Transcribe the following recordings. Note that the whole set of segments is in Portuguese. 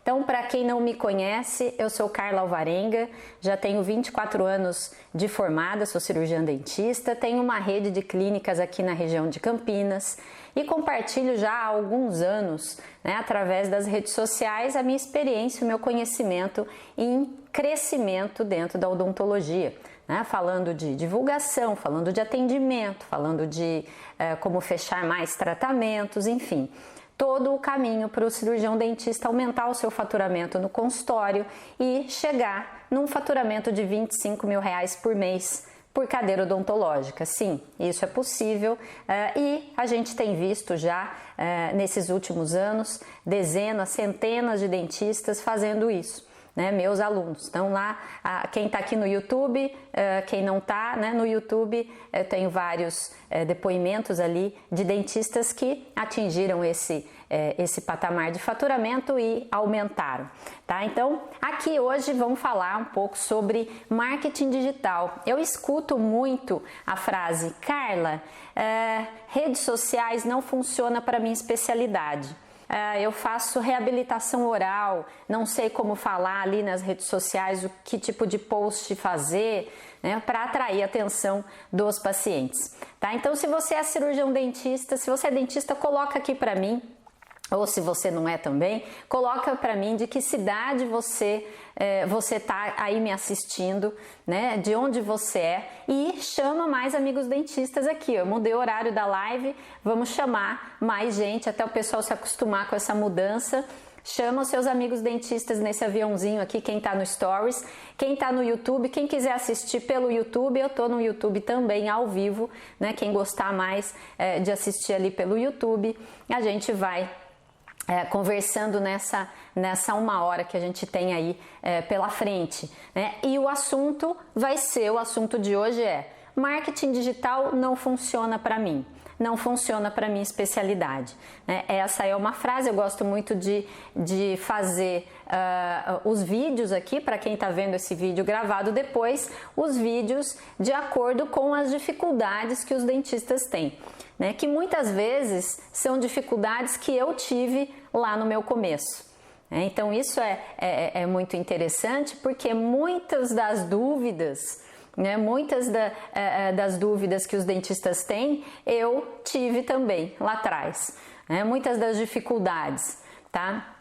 Então, para quem não me conhece, eu sou Carla Alvarenga, já tenho 24 anos de formada, sou cirurgiã dentista, tenho uma rede de clínicas aqui na região de Campinas e compartilho já há alguns anos, através das redes sociais, a minha experiência, o meu conhecimento em crescimento dentro da odontologia. Falando de divulgação, falando de atendimento, falando de como fechar mais tratamentos, enfim, todo o caminho para o cirurgião dentista aumentar o seu faturamento no consultório e chegar num faturamento de R$25 mil por mês por cadeira odontológica. Sim, isso é possível e a gente tem visto já nesses últimos anos dezenas, centenas de dentistas fazendo isso. Meus alunos estão lá, quem está aqui no YouTube, quem não está no YouTube, eu tenho vários depoimentos ali de dentistas que atingiram esse patamar de faturamento e aumentaram, tá? Então, aqui hoje vamos falar um pouco sobre marketing digital. Eu escuto muito a frase, Carla, redes sociais não funciona para minha especialidade. Eu faço reabilitação oral, não sei como falar ali nas redes sociais, o que tipo de post fazer, para atrair a atenção dos pacientes, tá? Então, se você é cirurgião dentista, se você é dentista, coloca aqui para mim, ou se você não é também, coloca para mim de que cidade você está aí me assistindo, de onde você é, e chama mais amigos dentistas aqui. Eu mudei o horário da live, vamos chamar mais gente, até o pessoal se acostumar com essa mudança. Chama os seus amigos dentistas nesse aviãozinho aqui, quem está no Stories, quem está no YouTube, quem quiser assistir pelo YouTube, eu estou no YouTube também ao vivo, quem gostar mais de assistir ali pelo YouTube, a gente vai conversando nessa 1 hora que a gente tem aí pela frente, E o assunto o assunto de hoje é: marketing digital não funciona para mim, não funciona para minha especialidade. Essa é uma frase, eu gosto muito de fazer os vídeos aqui, para quem está vendo esse vídeo gravado depois, os vídeos de acordo com as dificuldades que os dentistas têm, que muitas vezes são dificuldades que eu tive lá no meu começo. Então isso é muito interessante, porque muitas das dúvidas, muitas das dúvidas que os dentistas têm, eu tive também lá atrás, muitas das dificuldades, tá?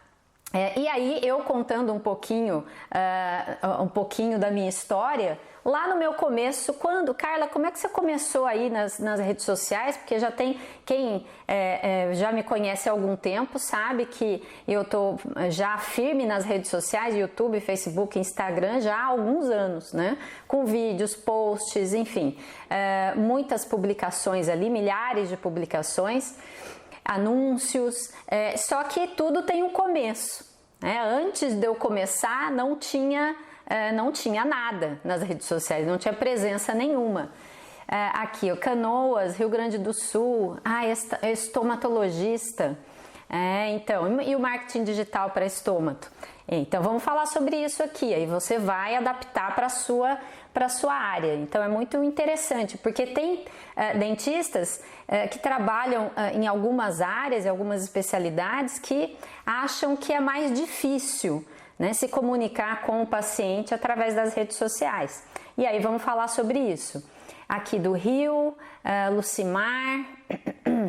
E aí eu contando um pouquinho da minha história, lá no meu começo, Carla, como é que você começou aí nas redes sociais? Porque já tem quem já me conhece há algum tempo, sabe que eu tô já firme nas redes sociais, YouTube, Facebook, Instagram, já há alguns anos, com vídeos, posts, enfim, muitas publicações ali, milhares de publicações, anúncios, só que tudo tem um começo, Antes de eu começar não tinha nada nas redes sociais, não tinha presença nenhuma. Aqui, Canoas, Rio Grande do Sul, estomatologista, então, e o marketing digital para estômato? Então, vamos falar sobre isso aqui, aí você vai adaptar para a sua área. Então, é muito interessante, porque tem dentistas que trabalham em algumas áreas, em algumas especialidades, que acham que é mais difícil, se comunicar com o paciente através das redes sociais. E aí, vamos falar sobre isso. Aqui do Rio, Lucimar,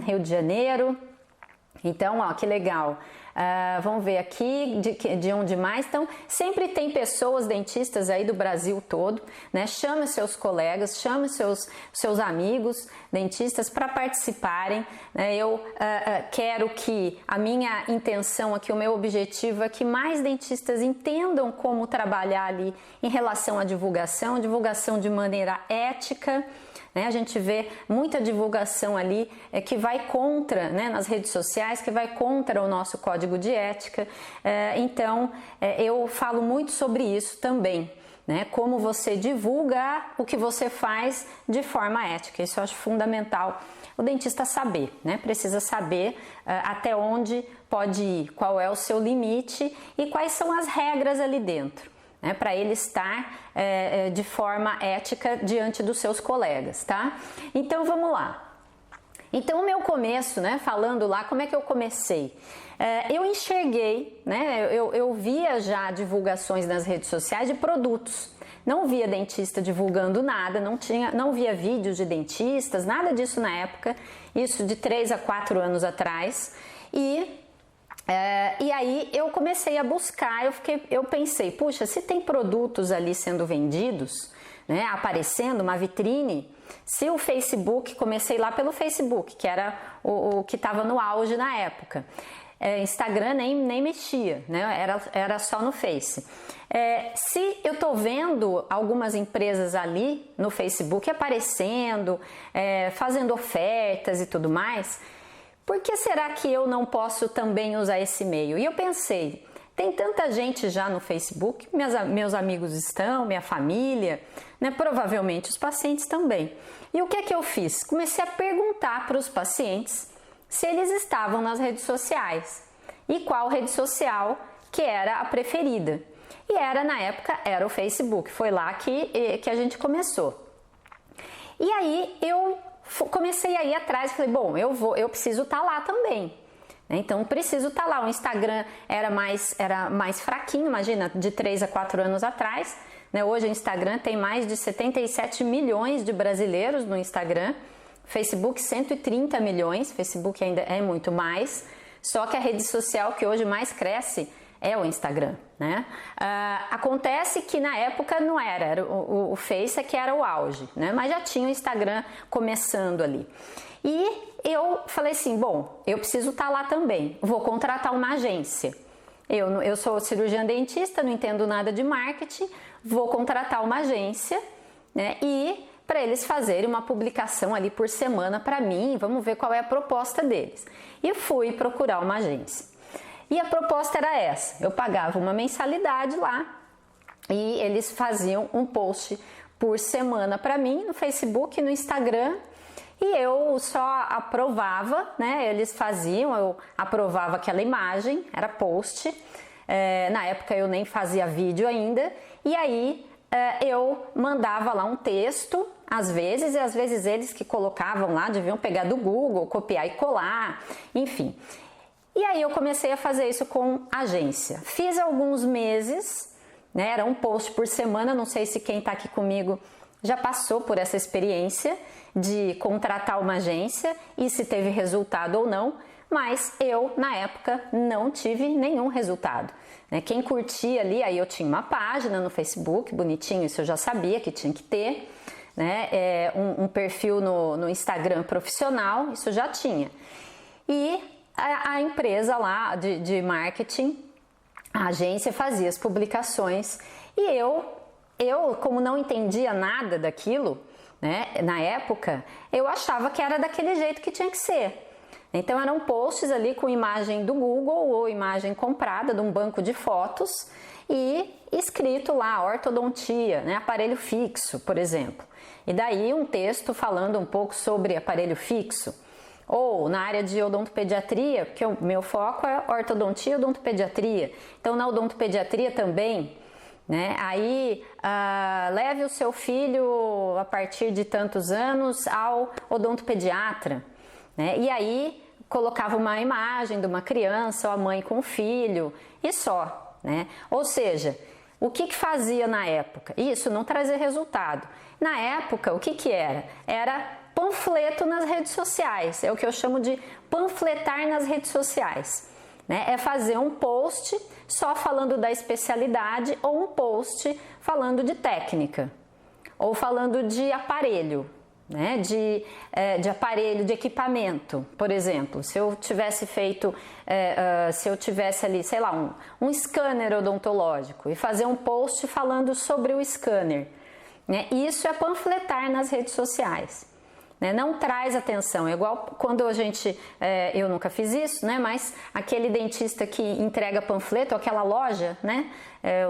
Rio de Janeiro. Então, que legal. Vamos ver aqui de onde mais. Então, sempre tem pessoas dentistas aí do Brasil todo, Chame seus colegas, chame seus amigos dentistas para participarem, Eu quero que a minha intenção aqui, o meu objetivo é que mais dentistas entendam como trabalhar ali em relação à divulgação de maneira ética. A gente vê muita divulgação ali que vai contra, nas redes sociais, que vai contra o nosso código de ética. Então, eu falo muito sobre isso também, como você divulga o que você faz de forma ética. Isso eu acho fundamental o dentista saber, Precisa saber até onde pode ir, qual é o seu limite e quais são as regras ali dentro. Para ele estar de forma ética diante dos seus colegas, tá? Então vamos lá. Então, o meu começo, né, falando lá, como é que eu comecei? Eu enxerguei, né, eu via já divulgações nas redes sociais de produtos. Não via dentista divulgando nada, não via vídeos de dentistas, nada disso na época, isso de 3 a 4 anos atrás. E aí eu comecei a buscar, eu pensei, puxa, se tem produtos ali sendo vendidos, né, aparecendo, uma vitrine, se o Facebook, comecei lá pelo Facebook, que era o que estava no auge na época. Instagram nem mexia, né? Era só no Face. Se eu tô vendo algumas empresas ali no Facebook aparecendo, fazendo ofertas e tudo mais, por que será que eu não posso também usar esse meio? E eu pensei, tem tanta gente já no Facebook, meus amigos estão, minha família, né? Provavelmente os pacientes também. E o que é que eu fiz? Comecei a perguntar para os pacientes se eles estavam nas redes sociais e qual rede social que era a preferida. E na época, era o Facebook, foi lá que a gente começou. E aí eu comecei a ir atrás, falei, bom, eu preciso estar lá também. Então, preciso estar lá. O Instagram era mais fraquinho, imagina, de 3 a 4 anos atrás. Né? Hoje o Instagram tem mais de 77 milhões de brasileiros no Instagram. Facebook, 130 milhões. Facebook ainda é muito mais. Só que a rede social que hoje mais cresce é o Instagram. Né? Acontece que na época não era o Face é que era o auge, né? Mas já tinha o Instagram começando ali. E eu falei assim, bom, eu preciso estar lá também, vou contratar uma agência. Eu sou cirurgiã dentista, não entendo nada de marketing, vou contratar uma agência, né? E para eles fazerem uma publicação ali por semana para mim, vamos ver qual é a proposta deles. E fui procurar uma agência. E a proposta era essa, eu pagava uma mensalidade lá e eles faziam um post por semana para mim no Facebook, no Instagram, e eu só aprovava, né? Eles faziam, eu aprovava aquela imagem, era post, na época eu nem fazia vídeo ainda, e aí eu mandava lá um texto, às vezes, e às vezes eles que colocavam lá, deviam pegar do Google, copiar e colar, enfim. E aí eu comecei a fazer isso com agência. Fiz alguns meses, né? Era um post por semana, não sei se quem está aqui comigo já passou por essa experiência de contratar uma agência e se teve resultado ou não, mas eu, na época, não tive nenhum resultado. Né? Quem curtia ali, aí eu tinha uma página no Facebook, bonitinho, isso eu já sabia que tinha que ter, né? Um perfil no Instagram profissional, isso eu já tinha. E a empresa lá de marketing, a agência fazia as publicações e eu, como não entendia nada daquilo, né, na época, eu achava que era daquele jeito que tinha que ser. Então eram posts ali com imagem do Google ou imagem comprada de um banco de fotos e escrito lá ortodontia, né, aparelho fixo, por exemplo. E daí um texto falando um pouco sobre aparelho fixo. Ou na área de odontopediatria, porque o meu foco é ortodontia e odontopediatria. Então na odontopediatria também, né? Aí leve o seu filho a partir de tantos anos ao odontopediatra, né? E aí colocava uma imagem de uma criança ou a mãe com o filho e só, né? Ou seja, o que fazia na época? Isso não trazia resultado. Na época, o que era? Era panfleto nas redes sociais, é o que eu chamo de panfletar nas redes sociais. Né? É fazer um post só falando da especialidade ou um post falando de técnica ou falando de aparelho, né? De aparelho, de equipamento, por exemplo. Se eu tivesse feito, se eu tivesse ali, sei lá, um scanner odontológico e fazer um post falando sobre o scanner, né? Isso é panfletar nas redes sociais. Não traz atenção, é igual quando a gente, eu nunca fiz isso, né? Mas aquele dentista que entrega panfleto, aquela loja, né?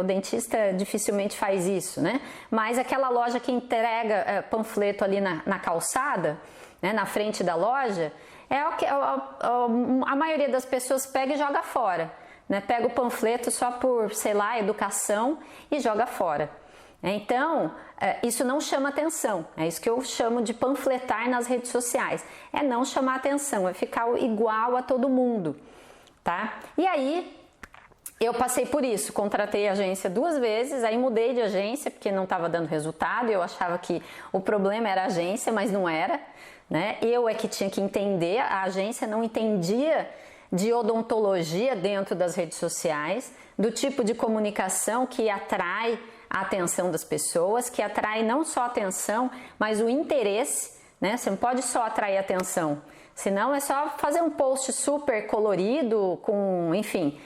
O dentista dificilmente faz isso, né? Mas aquela loja que entrega panfleto ali na calçada, né? Na frente da loja, é o que a maioria das pessoas pega e joga fora, né? Pega o panfleto só por, sei lá, educação e joga fora. Então, isso não chama atenção, é isso que eu chamo de panfletar nas redes sociais, é não chamar atenção, é ficar igual a todo mundo, tá? E aí, eu passei por isso, contratei a agência 2 vezes, aí mudei de agência porque não estava dando resultado, eu achava que o problema era a agência, mas não era, né? Eu é que tinha que entender, a agência não entendia de odontologia dentro das redes sociais, do tipo de comunicação que atrai a atenção das pessoas, que atrai não só a atenção, mas o interesse, né? Você não pode só atrair atenção, senão é só fazer um post super colorido, com, enfim,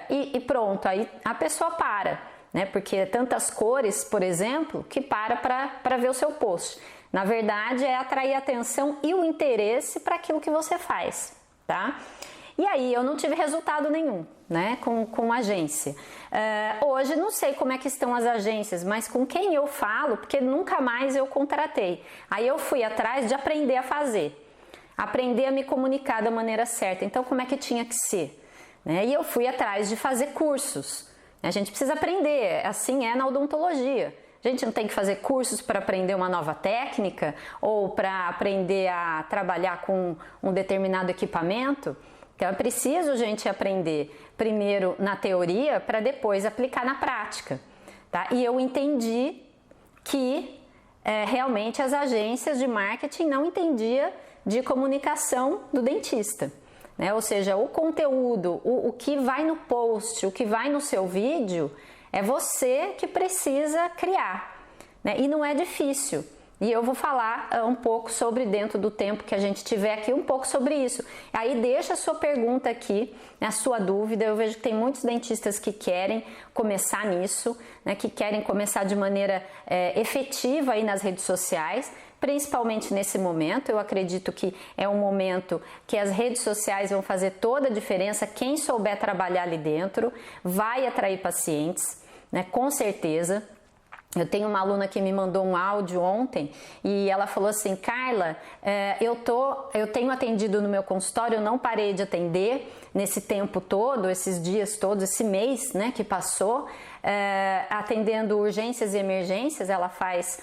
e pronto, aí a pessoa para, né? Porque tantas cores, por exemplo, que para ver o seu post. Na verdade, é atrair a atenção e o interesse para aquilo que você faz, tá? E aí eu não tive resultado nenhum, né, com agência. Hoje não sei como é que estão as agências, mas com quem eu falo, porque nunca mais eu contratei. Aí eu fui atrás de aprender a fazer, aprender a me comunicar da maneira certa. Então como é que tinha que ser? Né? E eu fui atrás de fazer cursos. A gente precisa aprender, assim é na odontologia. A gente não tem que fazer cursos para aprender uma nova técnica ou para aprender a trabalhar com um determinado equipamento. Então é preciso a gente aprender primeiro na teoria para depois aplicar na prática, tá? E eu entendi que realmente as agências de marketing não entendiam de comunicação do dentista, né? Ou seja, o conteúdo, o que vai no post, o que vai no seu vídeo, é você que precisa criar, né? E não é difícil. E eu vou falar um pouco sobre, dentro do tempo que a gente tiver aqui, um pouco sobre isso. Aí deixa a sua pergunta aqui, a sua dúvida. Eu vejo que tem muitos dentistas que querem começar nisso, né, que querem começar de maneira efetiva aí nas redes sociais, principalmente nesse momento. Eu acredito que é um momento que as redes sociais vão fazer toda a diferença. Quem souber trabalhar ali dentro vai atrair pacientes, né, com certeza. Eu tenho uma aluna que me mandou um áudio ontem e ela falou assim: Carla, eu tenho atendido no meu consultório, eu não parei de atender nesse tempo todo, esses dias todos, esse mês, né, que passou, atendendo urgências e emergências. Ela faz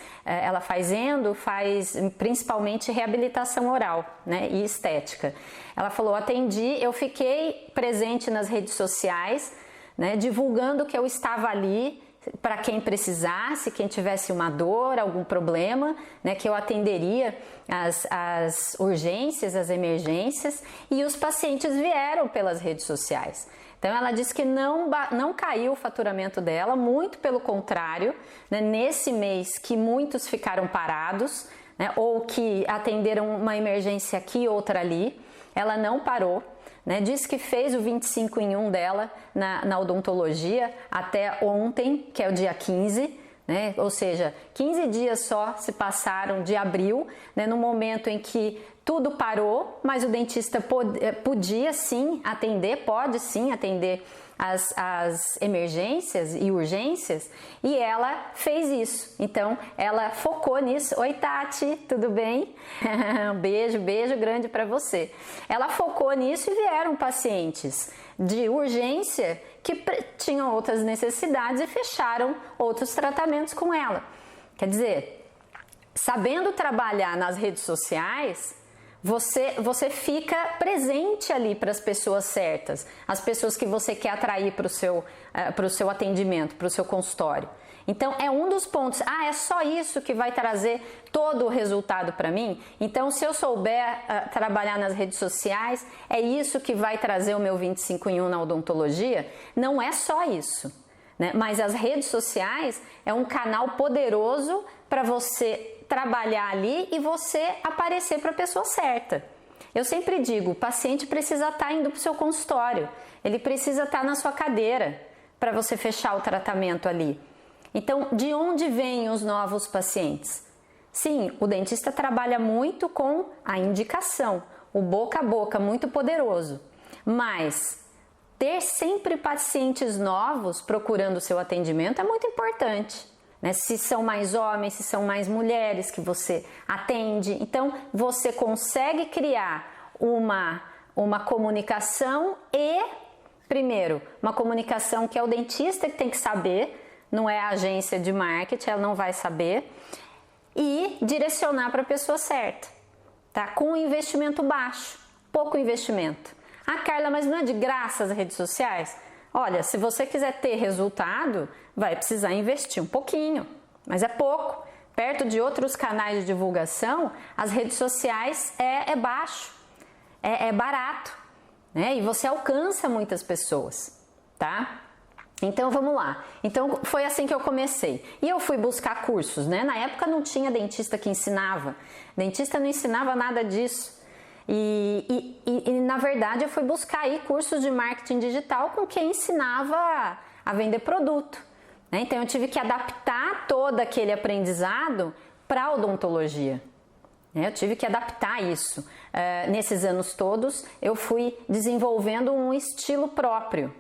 endo, faz principalmente reabilitação oral, né, e estética. Ela falou: atendi, eu fiquei presente nas redes sociais, né, divulgando que eu estava ali para quem precisasse, quem tivesse uma dor, algum problema, né, que eu atenderia as urgências, as emergências, e os pacientes vieram pelas redes sociais. Então ela disse que não caiu o faturamento dela, muito pelo contrário, né, nesse mês que muitos ficaram parados, né, ou que atenderam uma emergência aqui, outra ali, ela não parou. Né, disse que fez o 25 em 1 dela na odontologia até ontem, que é o dia 15, né, ou seja, 15 dias só se passaram de abril, né, no momento em que tudo parou, mas o dentista podia sim atender, pode sim atender as emergências e urgências, e ela fez isso. Então ela focou nisso. Oi Tati, tudo bem? Um beijo grande para você. Ela focou nisso e vieram pacientes de urgência que tinham outras necessidades e fecharam outros tratamentos com ela. Quer dizer, sabendo trabalhar nas redes sociais, você fica presente ali para as pessoas certas, as pessoas que você quer atrair para o seu atendimento, para o seu consultório. Então é um dos pontos. É só isso que vai trazer todo o resultado para mim? Então, se eu souber trabalhar nas redes sociais, é isso que vai trazer o meu 25 em 1 na odontologia? Não é só isso, né? Mas as redes sociais é um canal poderoso para você trabalhar ali e você aparecer para a pessoa certa. Eu sempre digo, o paciente precisa estar indo para o seu consultório, ele precisa estar na sua cadeira para você fechar o tratamento ali. Então, de onde vêm os novos pacientes? Sim, o dentista trabalha muito com a indicação, o boca a boca, muito poderoso, mas ter sempre pacientes novos procurando o seu atendimento é muito importante. Né? Se são mais homens, se são mais mulheres que você atende, então você consegue criar uma comunicação e, primeiro, uma comunicação que é o dentista que tem que saber, não é a agência de marketing, ela não vai saber, e direcionar para a pessoa certa, tá? Com um investimento baixo, pouco investimento. Ah, Carla, mas não é de graça as redes sociais? Olha, se você quiser ter resultado, vai precisar investir um pouquinho, mas é pouco. Perto de outros canais de divulgação, as redes sociais é baixo, é barato, né? E você alcança muitas pessoas, tá? Então vamos lá. Então foi assim que eu comecei. E eu fui buscar cursos, né? Na época não tinha dentista que ensinava. Dentista não ensinava nada disso. E na verdade eu fui buscar aí cursos de marketing digital com quem ensinava a vender produto. Né? Então eu tive que adaptar todo aquele aprendizado para a odontologia. Eu tive que adaptar isso. Nesses anos todos eu fui desenvolvendo um estilo próprio.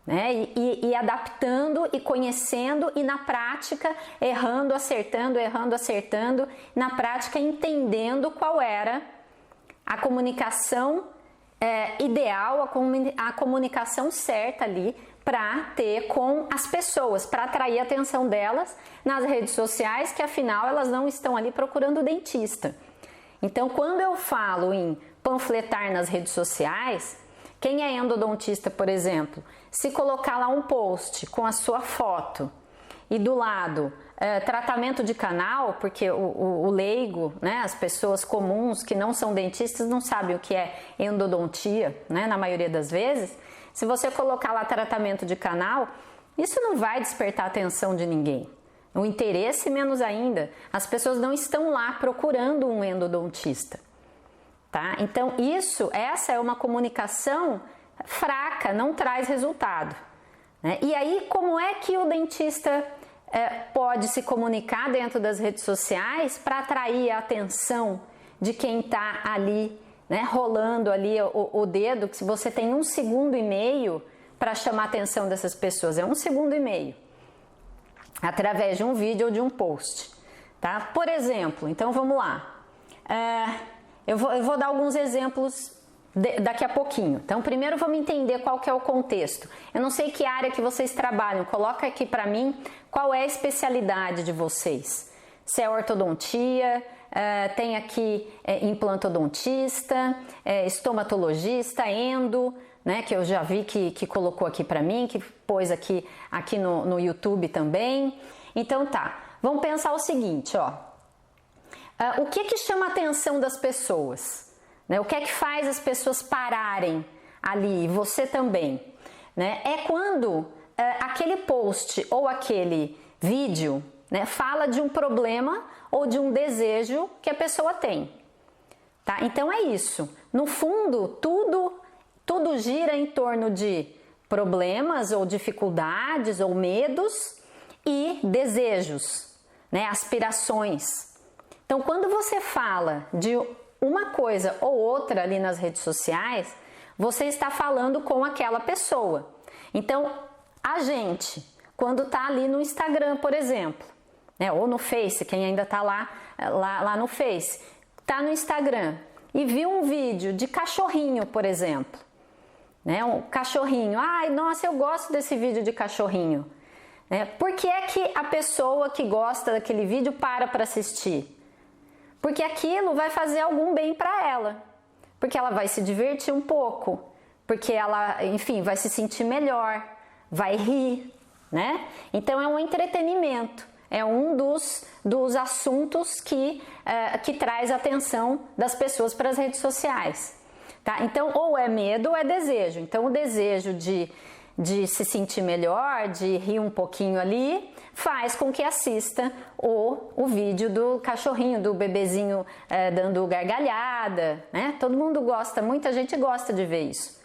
Né? E adaptando e conhecendo e na prática errando, acertando, na prática entendendo qual era a comunicação ideal, a comunicação certa ali para ter com as pessoas, para atrair a atenção delas nas redes sociais, que afinal elas não estão ali procurando dentista. Então, quando eu falo em panfletar nas redes sociais, quem é endodontista, por exemplo, se colocar lá um post com a sua foto e do lado tratamento de canal, porque o leigo, né, as pessoas comuns que não são dentistas não sabem o que é endodontia, né, na maioria das vezes, se você colocar lá tratamento de canal, isso não vai despertar a atenção de ninguém. O interesse menos ainda, as pessoas não estão lá procurando um endodontista. Tá? Então essa é uma comunicação fraca, não traz resultado. Né? E aí como é que o dentista pode se comunicar dentro das redes sociais para atrair a atenção de quem está ali, né, rolando ali o dedo, que se você tem 1,5 segundos para chamar a atenção dessas pessoas, é 1,5 segundos, através de um vídeo ou de um post. Tá? Por exemplo, então vamos lá. Eu vou dar alguns exemplos daqui a pouquinho. Então, primeiro vamos entender qual que é o contexto. Eu não sei que área que vocês trabalham, coloca aqui para mim qual é a especialidade de vocês. Se é ortodontia, tem aqui implantodontista, estomatologista, endo, né, que eu já vi que colocou aqui para mim, que pôs aqui no YouTube também. Então tá, vamos pensar o seguinte, ó. O que chama a atenção das pessoas? Né? O que é que faz as pessoas pararem ali, você também? Né? É quando aquele post ou aquele vídeo, né, fala de um problema ou de um desejo que a pessoa tem. Tá? Então é isso. No fundo, tudo gira em torno de problemas ou dificuldades ou medos e desejos, né, aspirações. Então, quando você fala de uma coisa ou outra ali nas redes sociais, você está falando com aquela pessoa. Então, a gente, quando está ali no Instagram, por exemplo, né, ou no Face, quem ainda está lá no Face, está no Instagram e viu um vídeo de cachorrinho, por exemplo, né, um cachorrinho, ai, nossa, eu gosto desse vídeo de cachorrinho. Né? Por que é que a pessoa que gosta daquele vídeo para assistir? Porque aquilo vai fazer algum bem para ela, porque ela vai se divertir um pouco, porque ela, enfim, vai se sentir melhor, vai rir, né? Então é um entretenimento, é um dos assuntos que traz a atenção das pessoas para as redes sociais. Tá? Então ou é medo ou é desejo. Então o desejo de se sentir melhor, de rir um pouquinho ali, faz com que assista o vídeo do cachorrinho, do bebezinho dando gargalhada, né? Todo mundo gosta, muita gente gosta de ver isso.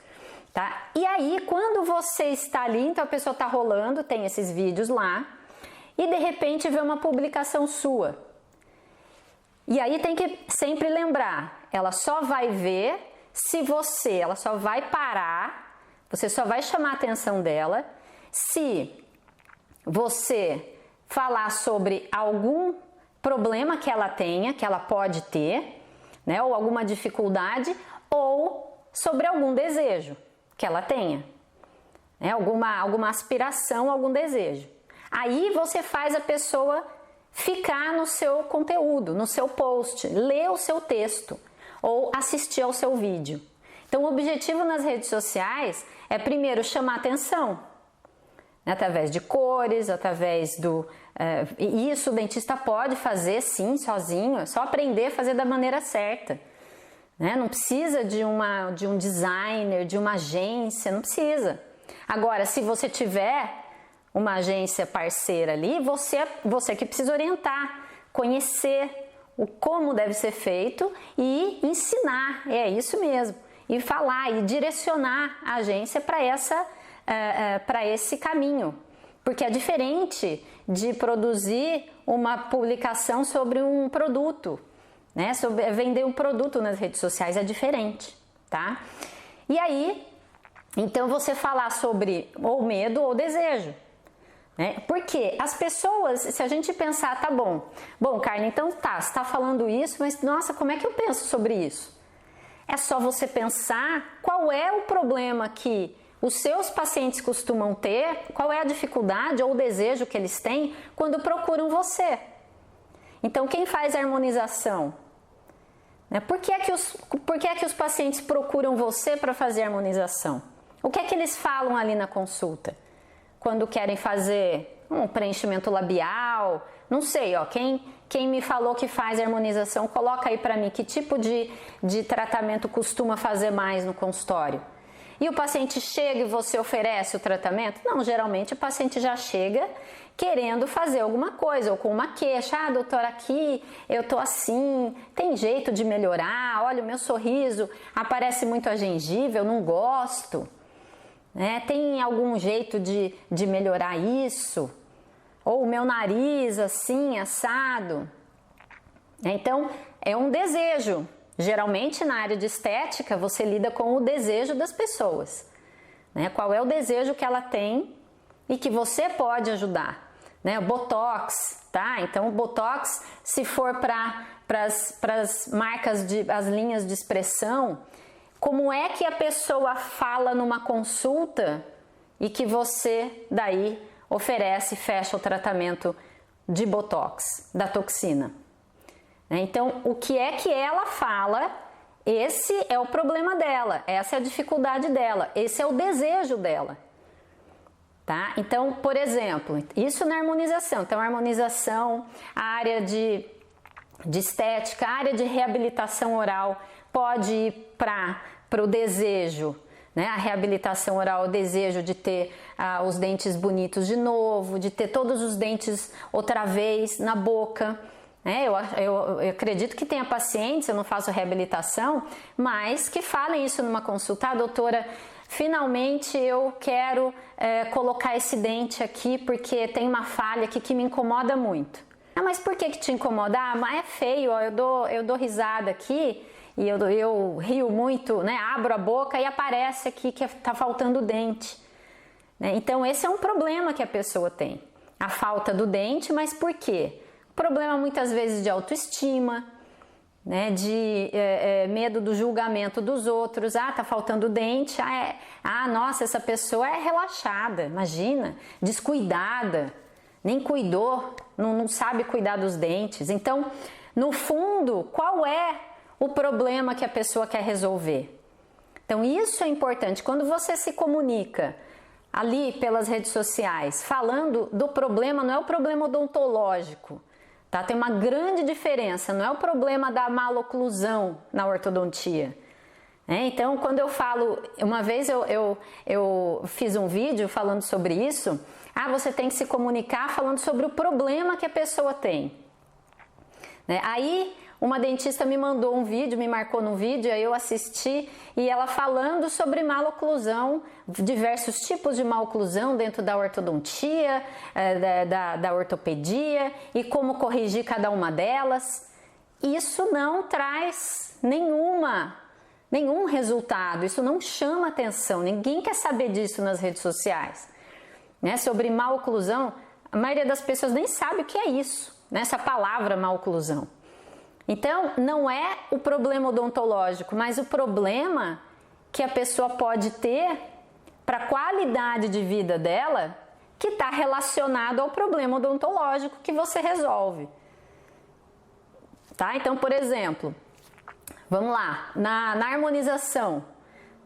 Tá? E aí, quando você está ali, então a pessoa está rolando, tem esses vídeos lá, e de repente vê uma publicação sua. E aí tem que sempre lembrar, ela só vai ver se ela só vai parar, você só vai chamar a atenção dela se você falar sobre algum problema que ela tenha, que ela pode ter, né, ou alguma dificuldade, ou sobre algum desejo que ela tenha, né, alguma aspiração, algum desejo. Aí você faz a pessoa ficar no seu conteúdo, no seu post, ler o seu texto ou assistir ao seu vídeo. Então, o objetivo nas redes sociais é primeiro chamar atenção, né, através de cores, através do... isso o dentista pode fazer sim, sozinho, é só aprender a fazer da maneira certa. Né? Não precisa de um designer, de uma agência, não precisa. Agora, se você tiver uma agência parceira ali, você que precisa orientar, conhecer o como deve ser feito e ensinar, é isso mesmo, e falar e direcionar a agência para esse caminho, porque é diferente de produzir uma publicação sobre um produto, né? Sobre vender um produto nas redes sociais é diferente, tá? E aí, então você falar sobre ou medo ou desejo. Porque as pessoas, se a gente pensar, tá bom, Carla, então tá, você está falando isso, mas nossa, como é que eu penso sobre isso? É só você pensar qual é o problema que os seus pacientes costumam ter, qual é a dificuldade ou o desejo que eles têm quando procuram você. Então, quem faz a harmonização? Por que é que os pacientes procuram você para fazer a harmonização? O que é que eles falam ali na consulta? Quando querem fazer um preenchimento labial, não sei, ó, quem me falou que faz harmonização, coloca aí para mim que tipo de tratamento costuma fazer mais no consultório. E o paciente chega e você oferece o tratamento? Não, geralmente o paciente já chega querendo fazer alguma coisa, ou com uma queixa, doutora, aqui eu tô assim, tem jeito de melhorar, olha o meu sorriso, aparece muito a gengiva, eu não gosto. Tem algum jeito de melhorar isso? Ou o meu nariz assim, assado? Então, é um desejo. Geralmente, na área de estética, você lida com o desejo das pessoas. Qual é o desejo que ela tem e que você pode ajudar? Botox, tá? Então, o Botox, se for para as marcas, as linhas de expressão, como é que a pessoa fala numa consulta e que você daí oferece e fecha o tratamento de Botox, da toxina? Então, o que é que ela fala, esse é o problema dela, essa é a dificuldade dela, esse é o desejo dela. Tá? Então, por exemplo, isso na harmonização. Então, a harmonização, a área de estética, a área de reabilitação oral pode ir para o desejo, né? A reabilitação oral, o desejo de ter os dentes bonitos de novo, de ter todos os dentes outra vez na boca. Eu acredito que tenha pacientes, eu não faço reabilitação, mas que falem isso numa consulta, doutora, finalmente eu quero colocar esse dente aqui porque tem uma falha aqui que me incomoda muito. Mas por que te incomoda? Mas é feio, ó, eu dou risada aqui e eu rio muito, né? Abro a boca e aparece aqui que tá faltando dente. Então esse é um problema que a pessoa tem, a falta do dente, mas por quê? Problema muitas vezes de autoestima, né, de medo do julgamento dos outros. Tá faltando dente, nossa, essa pessoa é relaxada, imagina, descuidada, nem cuidou, não sabe cuidar dos dentes. Então, no fundo, qual é o problema que a pessoa quer resolver? Então, isso é importante. Quando você se comunica ali pelas redes sociais, falando do problema, não é o problema odontológico, tá? Tem uma grande diferença, não é o problema da maloclusão na ortodontia. Então, quando eu falo, uma vez eu fiz um vídeo falando sobre isso, você tem que se comunicar falando sobre o problema que a pessoa tem. Aí, uma dentista me mandou um vídeo, me marcou no vídeo, aí eu assisti, e ela falando sobre maloclusão, diversos tipos de maloclusão dentro da ortodontia, da ortopedia, e como corrigir cada uma delas. Isso não traz nenhum resultado, isso não chama atenção, ninguém quer saber disso nas redes sociais. Sobre maloclusão, a maioria das pessoas nem sabe o que é isso, essa palavra maloclusão. Então, não é o problema odontológico, mas o problema que a pessoa pode ter para a qualidade de vida dela, que está relacionado ao problema odontológico que você resolve. Tá? Então, por exemplo, vamos lá, na harmonização,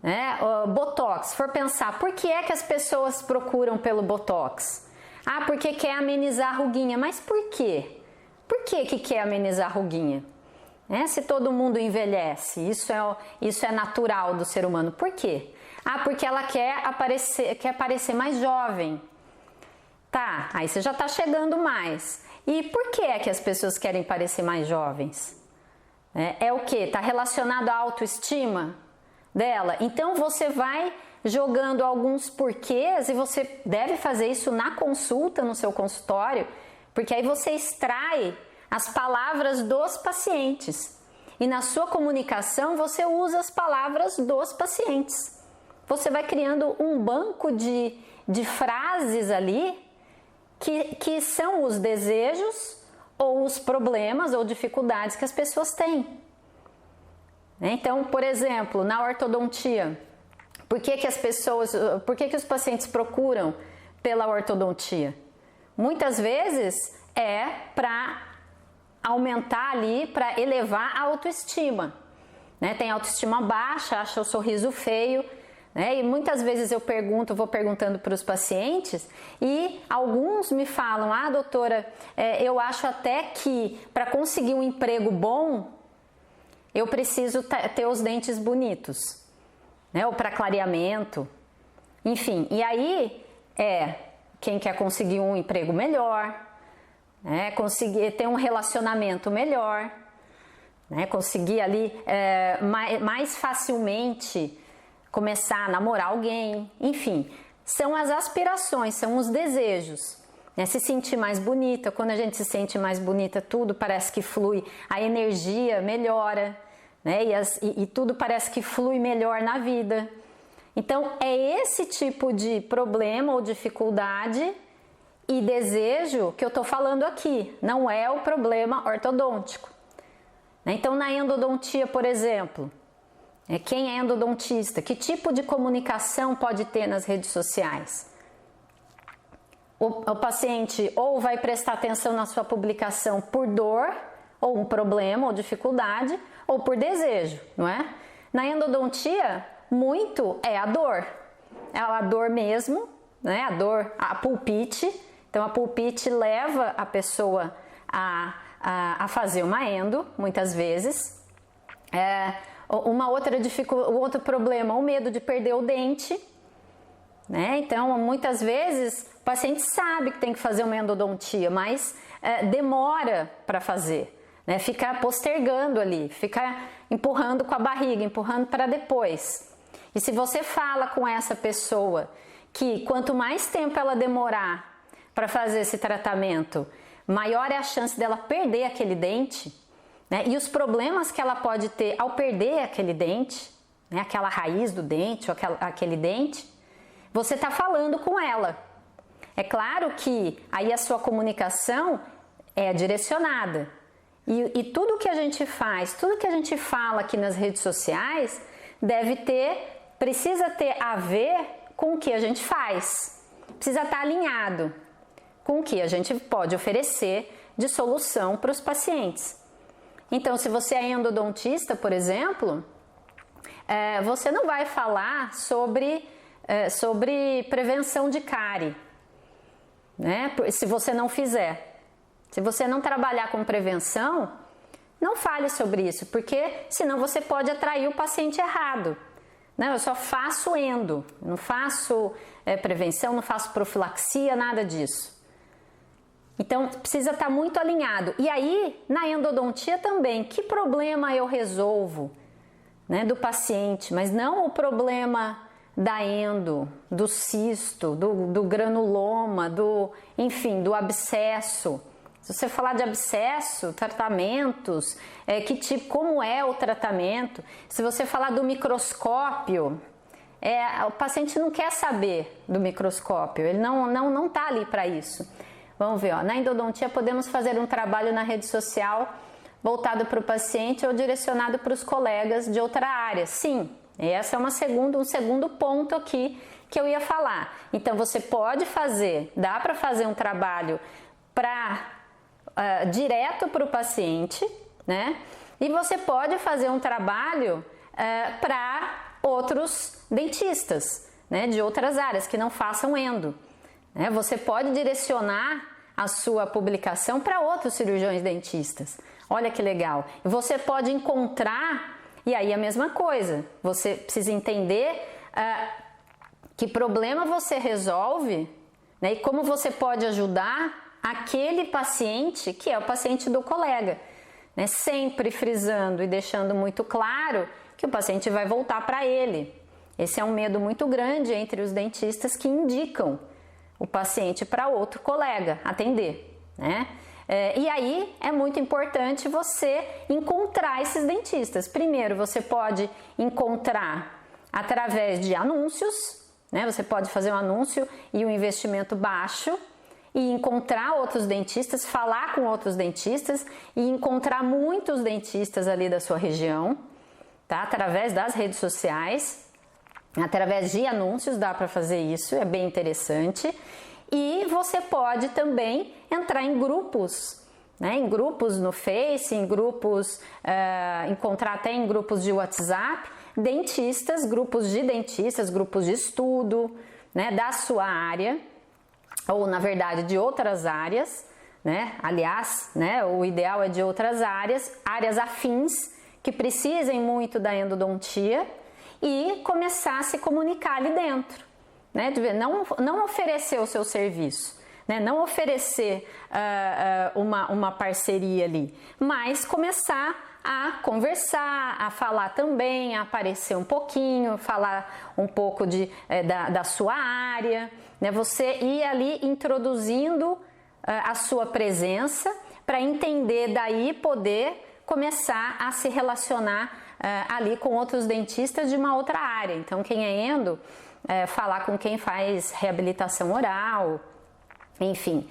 né? O Botox, se for pensar, por que é que as pessoas procuram pelo Botox? Ah, porque quer amenizar a ruguinha, mas por quê? Por que quer amenizar a ruguinha? Se todo mundo envelhece, isso é natural do ser humano, por quê? Ah, porque ela quer parecer mais jovem. Tá, aí você já está chegando mais. E por que é que as pessoas querem parecer mais jovens? É o que? Está relacionado à autoestima dela? Então você vai jogando alguns porquês e você deve fazer isso na consulta, no seu consultório, porque aí você extrai as palavras dos pacientes. E na sua comunicação você usa as palavras dos pacientes. Você vai criando um banco de frases ali que são os desejos ou os problemas ou dificuldades que as pessoas têm. Então, por exemplo, na ortodontia, por que os pacientes procuram pela ortodontia? Muitas vezes é para aumentar ali, para elevar a autoestima. Tem autoestima baixa, acha o sorriso feio. E muitas vezes vou perguntando para os pacientes e alguns me falam, ah, doutora, eu acho até que para conseguir um emprego bom, eu preciso ter os dentes bonitos, ou para clareamento, enfim. E aí, quem quer conseguir um emprego melhor, conseguir ter um relacionamento melhor, conseguir ali mais facilmente começar a namorar alguém, enfim, são as aspirações, são os desejos, se sentir mais bonita. Quando a gente se sente mais bonita, tudo parece que flui, a energia melhora, e tudo parece que flui melhor na vida. Então é esse tipo de problema ou dificuldade e desejo que eu estou falando aqui, não é o problema ortodôntico. Então na endodontia, por exemplo, quem é endodontista? Que tipo de comunicação pode ter nas redes sociais? O paciente ou vai prestar atenção na sua publicação por dor, ou um problema, ou dificuldade, ou por desejo, não é? Na endodontia, muito é a dor. É a dor mesmo, a dor, a pulpite. Então, a pulpite leva a pessoa a fazer uma endo, muitas vezes. Outro problema, o medo de perder o dente, Então, muitas vezes, o paciente sabe que tem que fazer uma endodontia, mas demora para fazer, Fica postergando ali, fica empurrando com a barriga, empurrando para depois. E se você fala com essa pessoa que quanto mais tempo ela demorar para fazer esse tratamento, maior é a chance dela perder aquele dente, e os problemas que ela pode ter ao perder aquele dente, aquela raiz do dente ou aquele dente, você está falando com ela. É claro que aí a sua comunicação é direcionada. E tudo que a gente faz, tudo que a gente fala aqui nas redes sociais, precisa ter a ver com o que a gente faz. Precisa estar alinhado com o que a gente pode oferecer de solução para os pacientes. Então, se você é endodontista, por exemplo, você não vai falar sobre prevenção de cárie, se você não fizer. Se você não trabalhar com prevenção, não fale sobre isso, porque senão você pode atrair o paciente errado. Não, eu só faço endo, não faço prevenção, não faço profilaxia, nada disso. Então, precisa estar muito alinhado. E aí, na endodontia também, que problema eu resolvo, do paciente, mas não o problema da endo, do cisto, do granuloma, enfim, do abscesso. Se você falar de abscesso, tratamentos, como é o tratamento, se você falar do microscópio, o paciente não quer saber do microscópio, ele não está ali para isso. Vamos ver, na endodontia podemos fazer um trabalho na rede social voltado para o paciente ou direcionado para os colegas de outra área. Sim, esse é um segundo ponto aqui que eu ia falar. Então você pode fazer, dá para fazer um trabalho direto para o paciente, né? E você pode fazer um trabalho para outros dentistas, né? De outras áreas que não façam endo, né? Você pode direcionar a sua publicação para outros cirurgiões dentistas. Olha que legal. E você pode encontrar, e aí a mesma coisa, você precisa entender que problema você resolve, né, e como você pode ajudar aquele paciente que é o paciente do colega, né, sempre frisando e deixando muito claro que o paciente vai voltar para ele. Esse é um medo muito grande entre os dentistas que indicam o paciente para outro colega atender, né? E aí é muito importante você encontrar esses dentistas. Primeiro, você pode encontrar através de anúncios, né? Você pode fazer um anúncio e um investimento baixo e encontrar outros dentistas, falar com outros dentistas e encontrar muitos dentistas ali da sua região, tá? Através das redes sociais, através de anúncios dá para fazer isso, é bem interessante. E você pode também entrar em grupos, né? Em grupos no Face, em grupos, encontrar até em grupos de WhatsApp, dentistas, grupos de estudo, né, da sua área, ou na verdade de outras áreas, né? Aliás, né, o ideal é de outras áreas afins que precisem muito da endodontia e começar a se comunicar ali dentro, né? Não oferecer o seu serviço, né? Não oferecer uma parceria ali, mas começar a conversar, a falar também, a aparecer um pouquinho, falar um pouco da sua área, né? Você ir ali introduzindo a sua presença para entender, daí poder começar a se relacionar ali com outros dentistas de uma outra área. Então quem é endo, falar com quem faz reabilitação oral, enfim,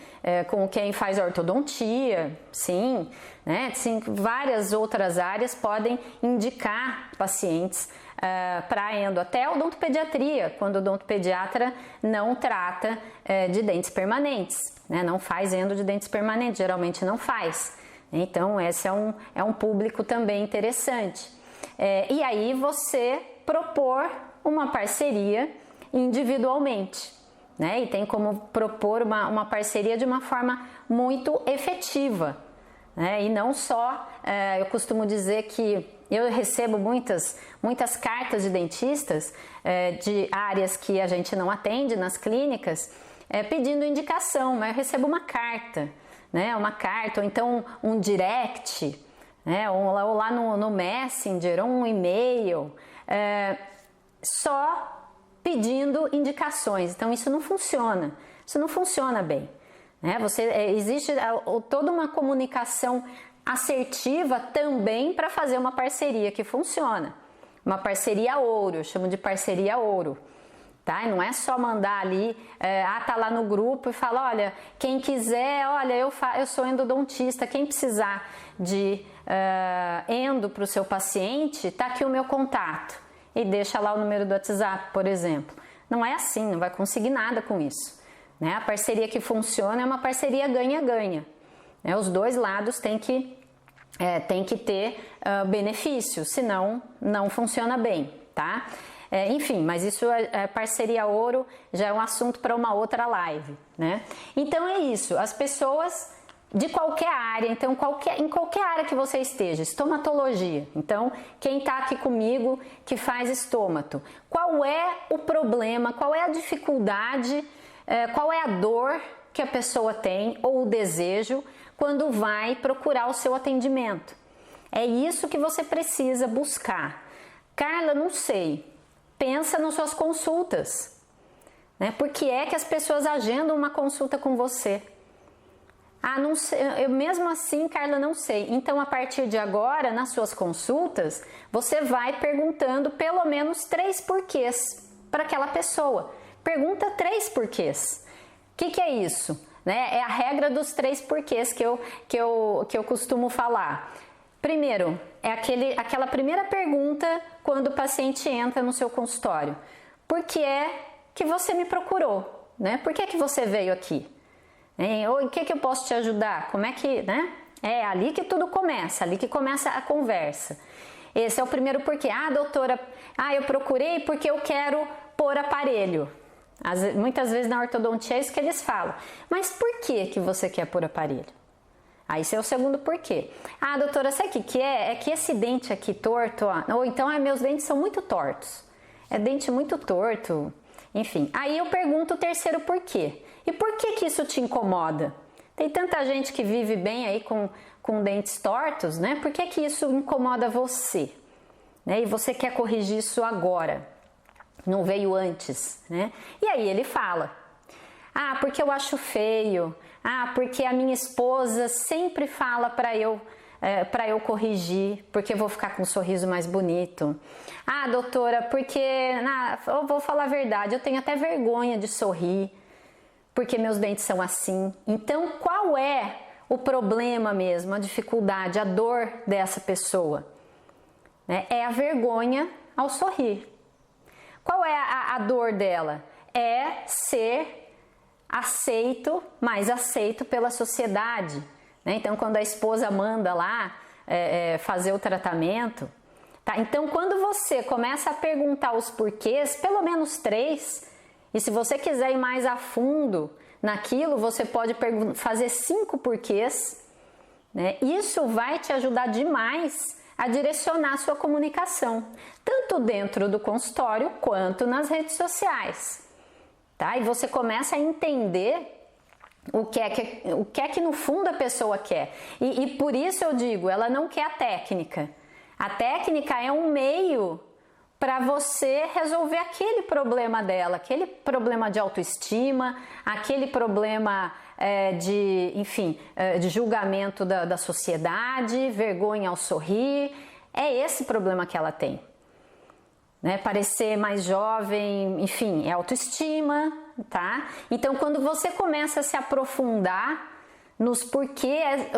com quem faz ortodontia, sim, né? Sim, várias outras áreas podem indicar pacientes para endo, até odontopediatria, quando o odontopediatra não trata de dentes permanentes, né? Não faz endo de dentes permanentes, geralmente não faz. Então esse é um público também interessante. E aí você propor uma parceria individualmente, né? E tem como propor uma parceria de uma forma muito efetiva, né? E não só, eu costumo dizer que eu recebo muitas cartas de dentistas de áreas que a gente não atende nas clínicas, pedindo indicação, mas eu recebo uma carta, né? Uma carta, ou então um direct, né? Ou lá no Messenger, ou um e-mail, só pedindo indicações. Então isso não funciona bem, né? Existe toda uma comunicação assertiva também para fazer uma parceria que funciona, uma parceria ouro, eu chamo de parceria ouro, tá? E não é só mandar ali, tá lá no grupo e fala, olha, quem quiser, olha, eu sou endodontista, quem precisar de endo para o seu paciente, tá aqui o meu contato. E deixa lá o número do WhatsApp, por exemplo. Não é assim, não vai conseguir nada com isso, né? A parceria que funciona é uma parceria ganha-ganha, né? Os dois lados têm que ter benefícios, senão não funciona bem, tá? Enfim, mas isso parceria ouro já é um assunto para uma outra live, né? Então é isso, as pessoas de qualquer área, então em qualquer área que você esteja, estomatologia, então quem está aqui comigo que faz estômato, qual é o problema, qual é a dificuldade, qual é a dor que a pessoa tem ou o desejo quando vai procurar o seu atendimento? É isso que você precisa buscar. Carla, não sei, pensa nas suas consultas, né? Por que é que as pessoas agendam uma consulta com você? Ah, não sei, eu mesmo assim, Carla, não sei. Então, a partir de agora, nas suas consultas, você vai perguntando pelo menos 3 porquês para aquela pessoa. Pergunta 3 porquês. O que é isso? Né? É a regra dos 3 porquês que eu costumo falar. Primeiro, é aquela primeira pergunta quando o paciente entra no seu consultório. Por que é que você me procurou, né? Por que você veio aqui? Ou em que eu posso te ajudar? Como é que, né? É ali que tudo começa, ali que começa a conversa. Esse é o primeiro porquê. Ah, doutora, eu procurei porque eu quero pôr aparelho. Muitas vezes na ortodontia é isso que eles falam. Mas por que você quer pôr aparelho? Aí esse é o segundo porquê. Ah, doutora, sabe o que é? É que esse dente aqui torto, ou então meus dentes são muito tortos. É dente muito torto, enfim. Aí eu pergunto o terceiro porquê. E por que isso te incomoda? Tem tanta gente que vive bem aí com dentes tortos, né? Por que isso incomoda você? Né? E você quer corrigir isso agora, não veio antes, né? E aí ele fala, porque eu acho feio, porque a minha esposa sempre fala para eu corrigir, porque eu vou ficar com um sorriso mais bonito. Ah, doutora, porque, eu vou falar a verdade, eu tenho até vergonha de sorrir, porque meus dentes são assim. Então, qual é o problema mesmo, a dificuldade, a dor dessa pessoa? É a vergonha ao sorrir. Qual é a dor dela? É ser aceito, mais aceito pela sociedade. Né? Então, quando a esposa manda lá fazer o tratamento, tá? Então, quando você começa a perguntar os porquês, pelo menos 3, e se você quiser ir mais a fundo naquilo, você pode fazer 5 porquês, né? Isso vai te ajudar demais a direcionar a sua comunicação, tanto dentro do consultório quanto nas redes sociais, tá? E você começa a entender o que é que no fundo a pessoa quer. E por isso eu digo, ela não quer a técnica. A técnica é um meio para você resolver aquele problema dela, aquele problema de autoestima, aquele problema de julgamento da sociedade, vergonha ao sorrir. É esse problema que ela tem. Né? Parecer mais jovem, enfim, é autoestima, tá? Então, quando você começa a se aprofundar nos porquês,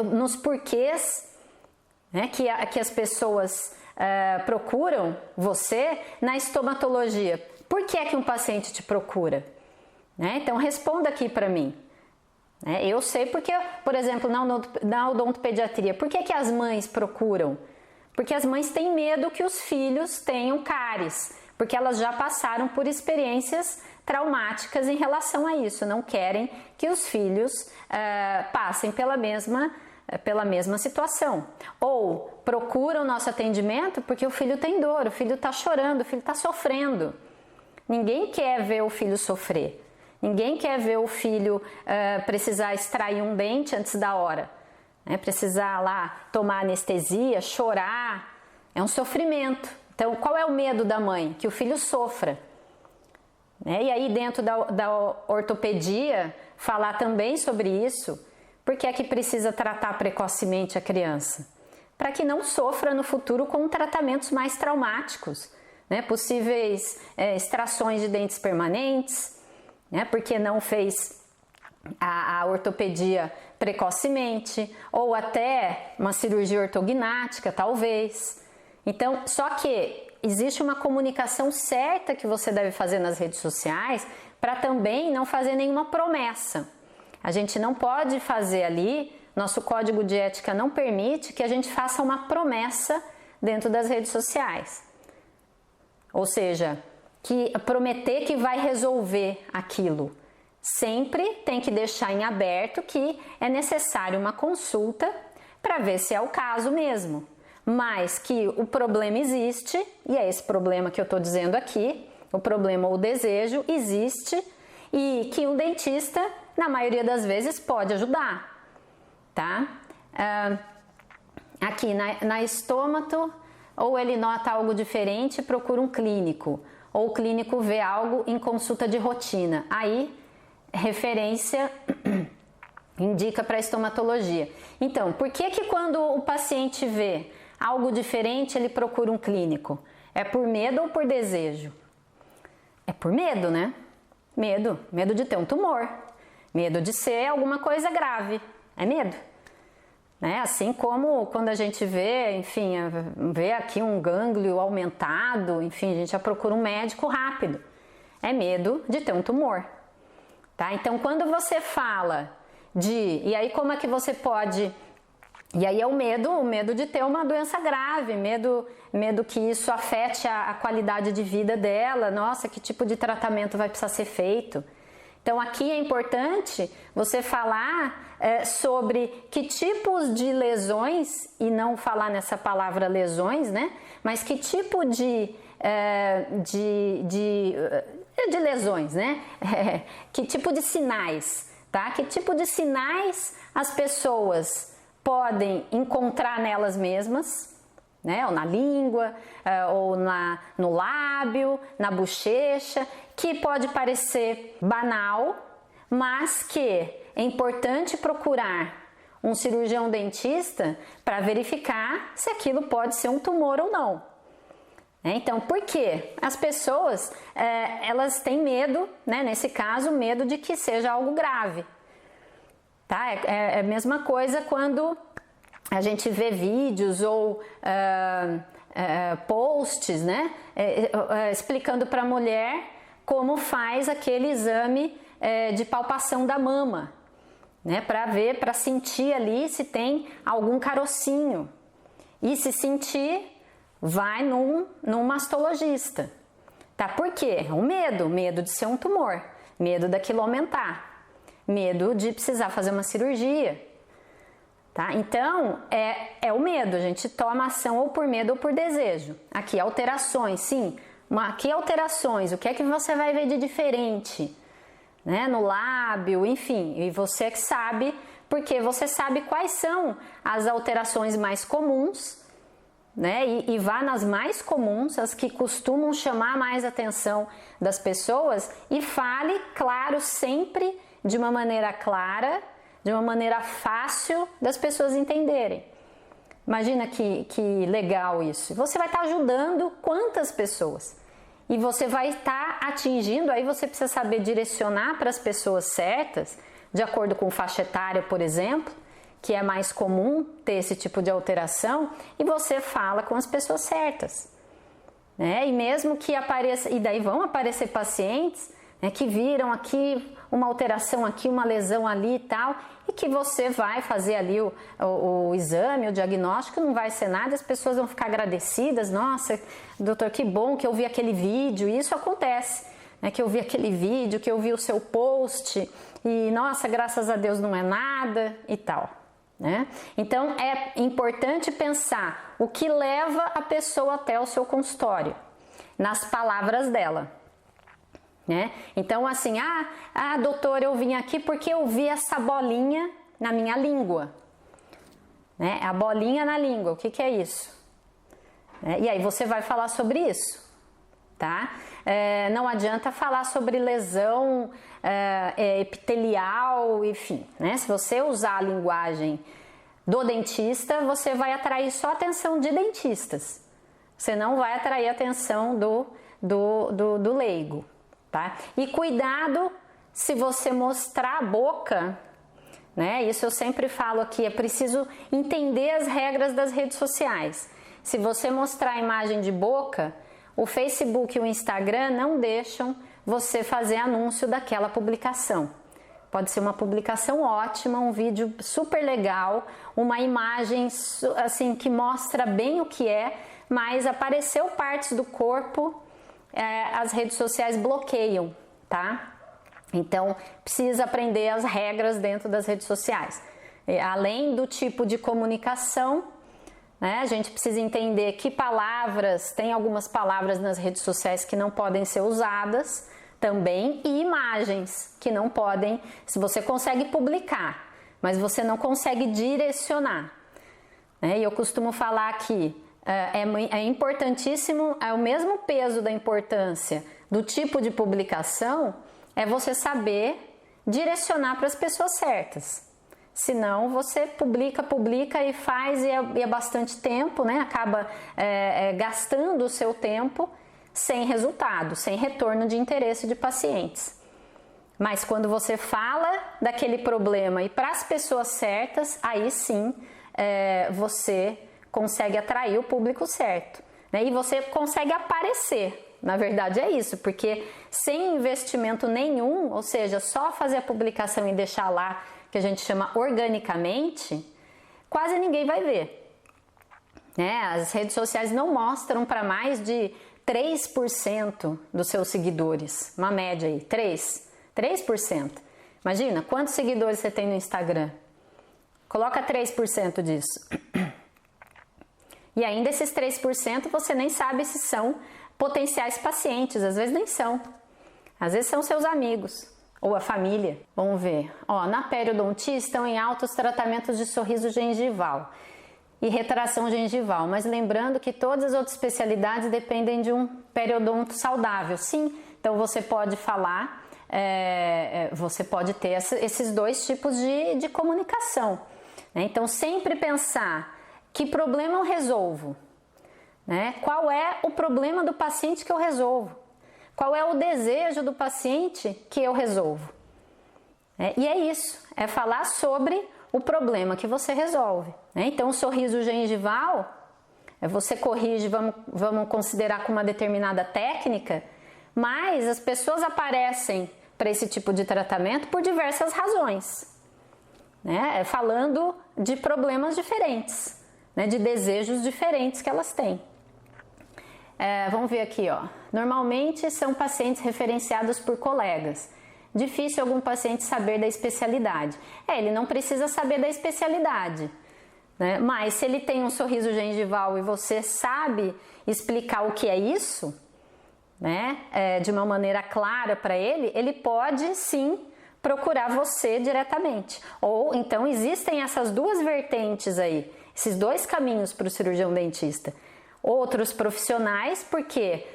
né, que as pessoas procuram você na estomatologia. Por que é que um paciente te procura? Né? Então responda aqui para mim. Eu sei porque, por exemplo, na odontopediatria, por que as mães procuram? Porque as mães têm medo que os filhos tenham cáries, porque elas já passaram por experiências traumáticas em relação a isso, não querem que os filhos passem pela mesma situação. Ou procuram o nosso atendimento porque o filho tem dor, o filho está chorando, o filho está sofrendo. Ninguém quer ver o filho sofrer. Ninguém quer ver o filho precisar extrair um dente antes da hora. Precisar lá tomar anestesia, chorar. É um sofrimento. Então, qual é o medo da mãe? Que o filho sofra. E aí, dentro da ortopedia, falar também sobre isso. Por que é que precisa tratar precocemente a criança? Para que não sofra no futuro com tratamentos mais traumáticos, né? Possíveis extrações de dentes permanentes, né? Porque não fez a ortopedia precocemente, ou até uma cirurgia ortognática, talvez. Então, só que existe uma comunicação certa que você deve fazer nas redes sociais para também não fazer nenhuma promessa. A gente não pode fazer ali, nosso código de ética não permite que a gente faça uma promessa dentro das redes sociais. Ou seja, que prometer que vai resolver aquilo. Sempre tem que deixar em aberto que é necessário uma consulta para ver se é o caso mesmo. Mas que o problema existe, e é esse problema que eu estou dizendo aqui, o problema ou o desejo existe, e que um dentista, na maioria das vezes, pode ajudar, tá? Aqui na estômato, ou ele nota algo diferente, procura um clínico, ou o clínico vê algo em consulta de rotina. Aí, referência indica para estomatologia. Então, por que que quando o paciente vê algo diferente, ele procura um clínico? É por medo ou por desejo? É por medo, né? Medo de ter um tumor, medo de ser alguma coisa grave, é medo. Né? Assim como quando a gente vê, enfim, vê aqui um gânglio aumentado, enfim, a gente já procura um médico rápido. é medo de ter um tumor, tá? Então, quando você fala e aí como é que você pode... E aí é o medo de ter uma doença grave, medo que isso afete a qualidade de vida dela, nossa, que tipo de tratamento vai precisar ser feito. Então aqui é importante você falar sobre que tipos de lesões, e não falar nessa palavra lesões, né? Mas que tipo de lesões, né? Que tipo de sinais, tá? Que tipo de sinais as pessoas podem encontrar nelas mesmas, né? Ou na língua, ou no lábio, na bochecha, que pode parecer banal, mas que é importante procurar um cirurgião dentista para verificar se aquilo pode ser um tumor ou não. Então, por quê? As pessoas, elas têm medo, né? Nesse caso, medo de que seja algo grave. Tá? É a mesma coisa quando a gente vê vídeos ou posts, né? Explicando para a mulher como faz aquele exame de palpação da mama, né? Para sentir ali se tem algum carocinho. E se sentir, vai num mastologista. Tá? Por quê? O medo de ser um tumor, medo daquilo aumentar. Medo de precisar fazer uma cirurgia, tá? Então, é o medo, a gente toma ação ou por medo ou por desejo. Aqui, alterações, sim, aqui alterações, o que é que você vai ver de diferente, né? No lábio, enfim, e você que sabe, porque você sabe quais são as alterações mais comuns, né? E vá nas mais comuns, as que costumam chamar mais atenção das pessoas, e fale, claro, sempre de uma maneira clara, de uma maneira fácil das pessoas entenderem. Imagina que legal isso. Você vai estar ajudando quantas pessoas? E você vai estar atingindo, aí você precisa saber direcionar para as pessoas certas, de acordo com faixa etária, por exemplo, que é mais comum ter esse tipo de alteração, e você fala com as pessoas certas, né? E mesmo que apareça, e daí vão aparecer pacientes, né, que viram aqui uma alteração aqui, uma lesão ali e tal, e que você vai fazer ali o exame, o diagnóstico, não vai ser nada, as pessoas vão ficar agradecidas, nossa, doutor, que bom que eu vi aquele vídeo, e isso acontece, né, que eu vi aquele vídeo, que eu vi o seu post, e nossa, graças a Deus não é nada e tal, né? Então é importante pensar o que leva a pessoa até o seu consultório, nas palavras dela. Né? Então assim, doutor, eu vim aqui porque eu vi essa bolinha na minha língua, né? A bolinha na língua, o que é isso? E aí você vai falar sobre isso, tá? Não adianta falar sobre lesão epitelial, enfim, né? Se você usar a linguagem do dentista, você vai atrair só a atenção de dentistas, você não vai atrair a atenção do leigo. Tá? E cuidado se você mostrar a boca, né? Isso eu sempre falo aqui, é preciso entender as regras das redes sociais. Se você mostrar a imagem de boca, o Facebook e o Instagram não deixam você fazer anúncio daquela publicação. Pode ser uma publicação ótima, um vídeo super legal, uma imagem assim que mostra bem o que é, mas apareceu partes do corpo, as redes sociais bloqueiam, tá? Então, precisa aprender as regras dentro das redes sociais. Além do tipo de comunicação, né, a gente precisa entender que palavras, tem algumas palavras nas redes sociais que não podem ser usadas também, e imagens que não podem, se você consegue publicar, mas você não consegue direcionar. E eu costumo falar que é importantíssimo, é o mesmo peso da importância do tipo de publicação, é você saber direcionar para as pessoas certas. Senão você publica e faz e é bastante tempo, né? Acaba gastando o seu tempo sem resultado, sem retorno de interesse de pacientes. Mas quando você fala daquele problema e para as pessoas certas, aí sim você consegue atrair o público certo, né? E você consegue aparecer, Na verdade é isso, porque sem investimento nenhum, ou seja, só fazer a publicação e deixar lá, que a gente chama organicamente, quase ninguém vai ver. Né? As redes sociais não mostram para mais de 3% dos seus seguidores, uma média aí, 3%. Imagina, quantos seguidores você tem no Instagram? Coloca 3% disso. E ainda esses 3% você nem sabe se são potenciais pacientes, às vezes nem são. Às vezes são seus amigos ou a família. Vamos ver. Ó, na periodontia estão em alta os tratamentos de sorriso gengival e retração gengival, mas lembrando que todas as outras especialidades dependem de um periodonto saudável. Sim, então você pode falar, você pode ter esses dois tipos de comunicação. Né? Então sempre pensar que problema eu resolvo, né? Qual é o problema do paciente que eu resolvo? Qual é o desejo do paciente que eu resolvo? E é isso, é falar sobre o problema que você resolve. Né? Então, o sorriso gengival, você corrige, vamos considerar com uma determinada técnica, mas as pessoas aparecem para esse tipo de tratamento por diversas razões, né? Falando de problemas diferentes, né? De desejos diferentes que elas têm. Vamos ver aqui, ó. Normalmente são pacientes referenciados por colegas. Difícil algum paciente saber da especialidade. Ele não precisa saber da especialidade, né? Mas se ele tem um sorriso gengival e você sabe explicar o que é isso, né? De uma maneira clara para ele, ele pode sim procurar você diretamente. Ou então existem essas duas vertentes aí, esses dois caminhos para o cirurgião dentista. Outros profissionais, porque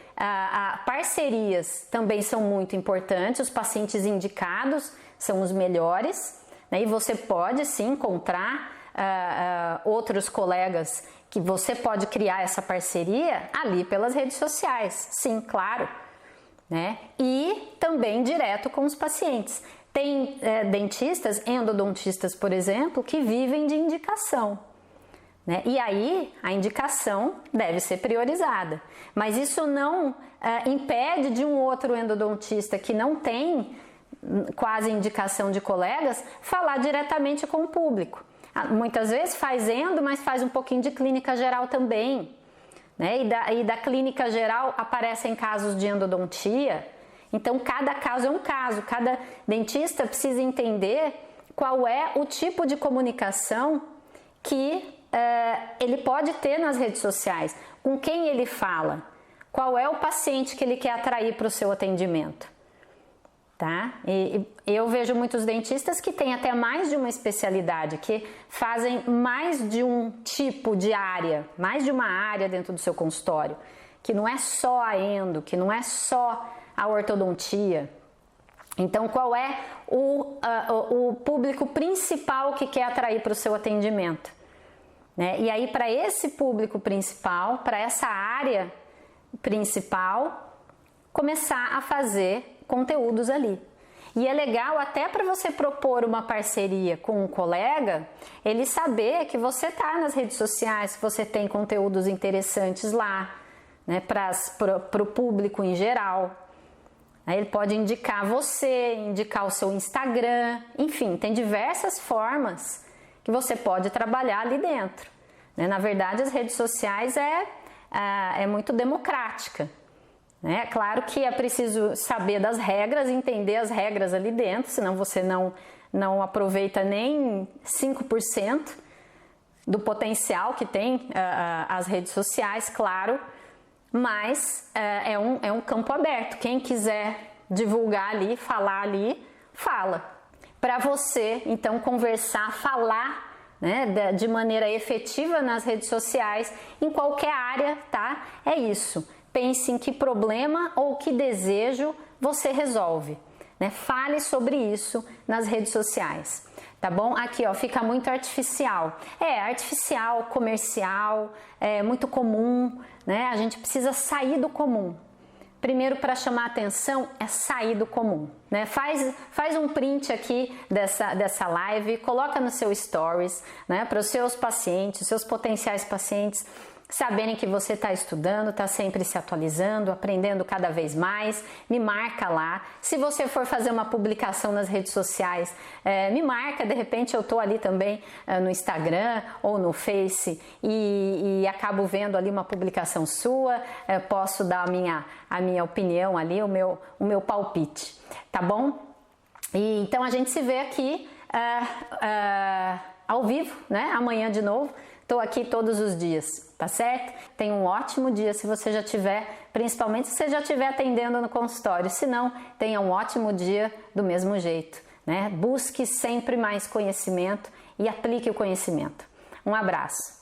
parcerias também são muito importantes, os pacientes indicados são os melhores, né? E você pode sim encontrar outros colegas que você pode criar essa parceria ali pelas redes sociais, sim, claro, né? E também direto com os pacientes. Tem dentistas, endodontistas, por exemplo, que vivem de indicação. Né? E aí a indicação deve ser priorizada, mas isso não impede de um outro endodontista que não tem quase indicação de colegas falar diretamente com o público. Muitas vezes faz endo, mas faz um pouquinho de clínica geral também, né? E da clínica geral aparecem casos de endodontia, então cada caso é um caso, cada dentista precisa entender qual é o tipo de comunicação que ele pode ter nas redes sociais, com quem ele fala, qual é o paciente que ele quer atrair para o seu atendimento, tá? E eu vejo muitos dentistas que têm até mais de uma especialidade, que fazem mais de um tipo de área, mais de uma área dentro do seu consultório, que não é só a endo, que não é só a ortodontia. Então, qual é o público principal que quer atrair para o seu atendimento? Né? E aí, para esse público principal, para essa área principal, começar a fazer conteúdos ali. E é legal até para você propor uma parceria com um colega, ele saber que você está nas redes sociais, que você tem conteúdos interessantes lá, né? Para o público em geral. Aí ele pode indicar você, indicar o seu Instagram, enfim, tem diversas formas que você pode trabalhar ali dentro. Na verdade, as redes sociais é muito democrática. É claro que é preciso saber das regras, entender as regras ali dentro, senão você não aproveita nem 5% do potencial que tem as redes sociais, claro, mas é um campo aberto. Quem quiser divulgar ali, falar ali, fala. Para você, então, conversar, falar, né, de maneira efetiva nas redes sociais, em qualquer área, tá? É isso. Pense em que problema ou que desejo você resolve, né? Fale sobre isso nas redes sociais, tá bom? Aqui, ó, fica muito artificial. Artificial, comercial, é muito comum, né? A gente precisa sair do comum. Primeiro, para chamar a atenção, é sair do comum, né? Faz um print aqui dessa live, coloca no seu stories, né? Para os seus pacientes, seus potenciais pacientes saberem que você está estudando, está sempre se atualizando, aprendendo cada vez mais. Me marca lá. Se você for fazer uma publicação nas redes sociais, me marca, de repente eu estou ali também no Instagram ou no Face e acabo vendo ali uma publicação sua, posso dar a minha opinião ali, o meu palpite, tá bom? E então a gente se vê aqui ao vivo, né? Amanhã de novo. Estou aqui todos os dias, tá certo? Tenha um ótimo dia se você já tiver, principalmente se você já estiver atendendo no consultório. Se não, tenha um ótimo dia do mesmo jeito, né? Busque sempre mais conhecimento e aplique o conhecimento. Um abraço.